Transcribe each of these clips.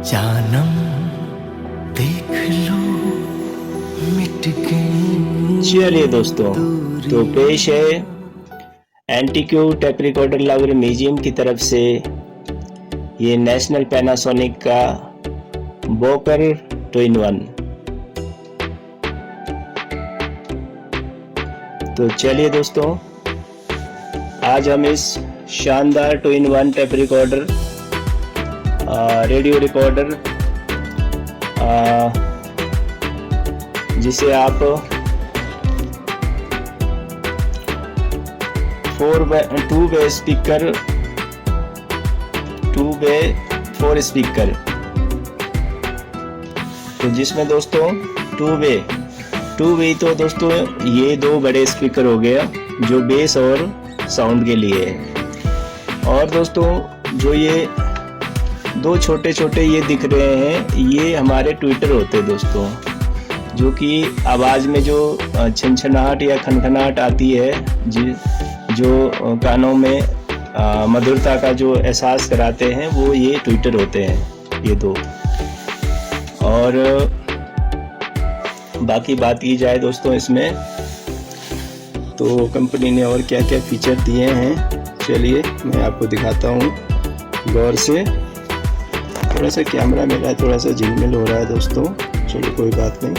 जानम देख लो मिट गई। चलिए दोस्तों, तो पेश है antique tape recorder lover museum की तरफ से ये नेशनल पैनासोनिक का बोकर 2-in-1। तो चलिए दोस्तों, आज हम इस शानदार 2-in-1 tape recorder radio recorder जिसे आप 2-वे स्पीकर 2-वे 4 स्पीकर, तो जिसमें दोस्तों 2-वे तो दोस्तों ये 2 बड़े स्पीकर हो गया जो बेस और साउंड के लिए है। और दोस्तों जो ये 2 छोटे छोटे ये दिख रहे हैं, ये हमारे ट्विटर होते हैं दोस्तों, जो कि आवाज़ में जो छनछनाहट या खनखनाहट आती है, जो कानों में मधुरता का जो एहसास कराते हैं, वो ये ट्विटर होते हैं ये 2। और बाकी बात की जाए दोस्तों इसमें, तो कंपनी ने और क्या क्या फीचर दिए हैं, चलिए मैं आपको दिखाता हूँ गौर से। थोड़ा सा कैमरा मेरा थोड़ा सा झिलमिल हो रहा है दोस्तों, चलो कोई बात नहीं।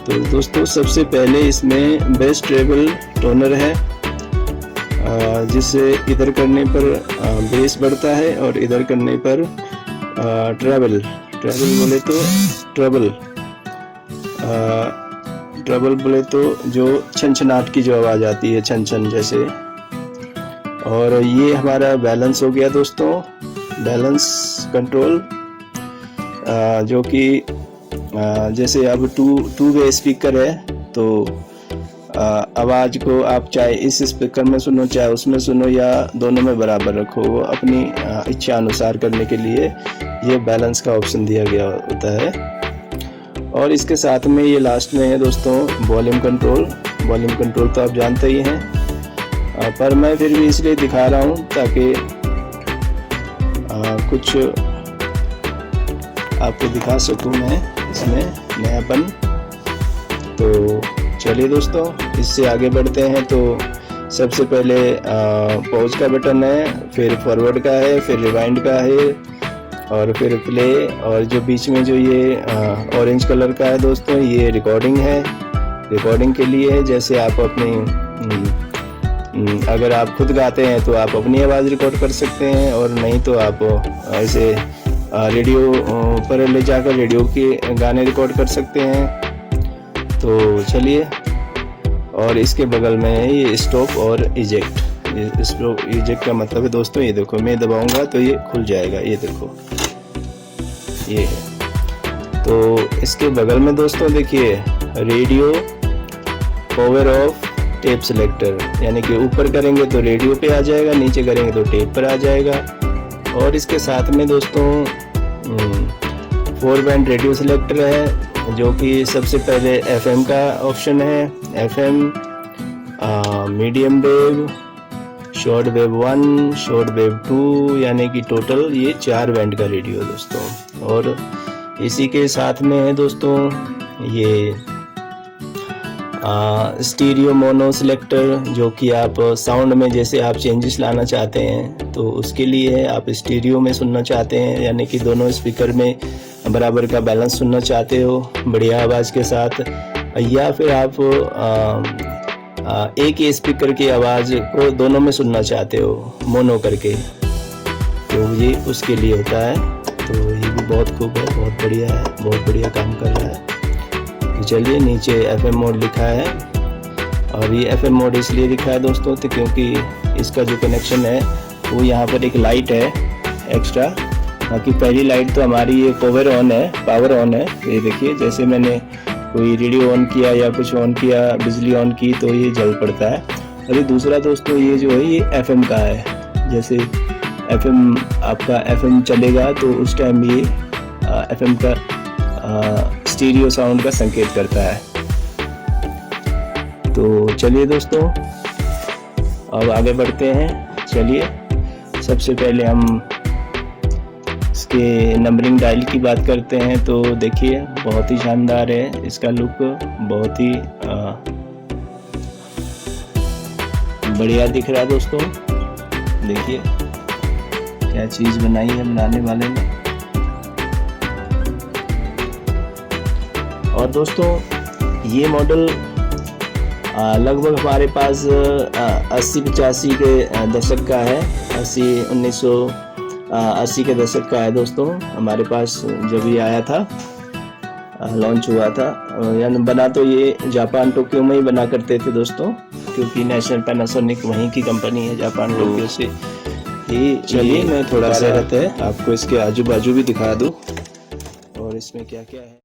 तो दोस्तों सबसे पहले इसमें बेस ट्रेबल टोनर है, जिससे इधर करने पर बेस बढ़ता है और इधर करने पर ट्रेबल बोले तो ट्रेबल बोले तो जो छनछनाहट की जो आवाज़ आती है, छन छन जैसे। और ये हमारा बैलेंस हो गया दोस्तों, बैलेंस कंट्रोल, जो कि जैसे अब 2-वे स्पीकर है, तो आवाज़ को आप चाहे इस स्पीकर में सुनो चाहे उसमें सुनो या दोनों में बराबर रखो, वो अपनी इच्छा अनुसार करने के लिए ये बैलेंस का ऑप्शन दिया गया होता है। और इसके साथ में ये लास्ट में है दोस्तों वॉल्यूम कंट्रोल तो आप जानते ही हैं, पर मैं फिर भी इसलिए दिखा रहा हूँ ताकि कुछ आपको दिखा सकूं मैं इसमें नयापन। तो चलिए दोस्तों इससे आगे बढ़ते हैं। तो सबसे पहले पॉज का बटन है, फिर फॉरवर्ड का है, फिर रिवाइंड का है, और फिर प्ले। और जो बीच में जो ये ऑरेंज कलर का है दोस्तों, ये रिकॉर्डिंग है, रिकॉर्डिंग के लिए है। जैसे आप अपनी अगर आप खुद गाते हैं तो आप अपनी आवाज़ रिकॉर्ड कर सकते हैं, और नहीं तो आप ऐसे रेडियो पर ले जाकर रेडियो के गाने रिकॉर्ड कर सकते हैं। तो चलिए, और इसके बगल में है ये स्टॉप और इजेक्ट। स्टॉप इजेक्ट का मतलब है दोस्तों, ये देखो मैं दबाऊंगा तो ये खुल जाएगा, ये देखो ये है। तो इसके बगल में दोस्तों देखिए radio power of tape selector, यानी कि ऊपर करेंगे तो रेडियो पे आ जाएगा, नीचे करेंगे तो टेप पर आ जाएगा। और इसके साथ में दोस्तों 4 बैंड रेडियो सिलेक्टर है, जो कि सबसे पहले FM का ऑप्शन है, FM, medium wave, short wave 1, short wave 2, यानी कि टोटल ये 4 बैंड का रेडियो दोस्तों। और इसी के साथ में है दोस्तों ये स्टीरियो मोनो सिलेक्टर, जो कि आप साउंड में जैसे आप चेंजेस लाना चाहते हैं तो उसके लिए है। आप स्टीरियो में सुनना चाहते हैं, यानी कि दोनों स्पीकर में बराबर का बैलेंस सुनना चाहते हो बढ़िया आवाज़ के साथ, या फिर आप एक ही स्पीकर की आवाज़ को दोनों में सुनना चाहते हो मोनो करके, तो ये उसके लिए होता है। तो ये भी बहुत खूब है, बहुत बढ़िया है, बहुत बढ़िया काम कर रहा है। चलिए, नीचे FM मोड लिखा है, और ये FM मोड इसलिए लिखा है दोस्तों तो क्योंकि इसका जो कनेक्शन है वो यहाँ पर एक लाइट है एक्स्ट्रा। बाकी पहली लाइट तो हमारी ये पावर ऑन है। ये देखिए, जैसे मैंने कोई रेडियो ऑन किया या कुछ ऑन किया, बिजली ऑन की, तो ये जल पड़ता है। और ये दूसरा दोस्तों ये जो है ये FM का है, जैसे FM आपका FM चलेगा तो उस टाइम ये FM का स्टीरियो साउंड का संकेत करता है। तो चलिए दोस्तों अब आगे बढ़ते हैं। चलिए, सबसे पहले हम इसके नंबरिंग डायल की बात करते हैं तो देखिए बहुत ही शानदार है इसका लुक, बहुत ही बढ़िया दिख रहा है दोस्तों। देखिए क्या चीज़ बनाई है बनाने वाले ने। और दोस्तों ये मॉडल लगभग हमारे पास 80-85 के दशक का है, 1980 के दशक का है दोस्तों। हमारे पास जब ये आया था, लॉन्च हुआ था, यानी बना तो ये जापान टोक्यो में ही बना करते थे दोस्तों, क्योंकि नेशनल पैनासोनिक वहीं की कंपनी है, जापान टोक्यो से ही। चलिए मैं थोड़ा सा आपको इसके आजू बाजू भी दिखा दूँ और इसमें क्या क्या है।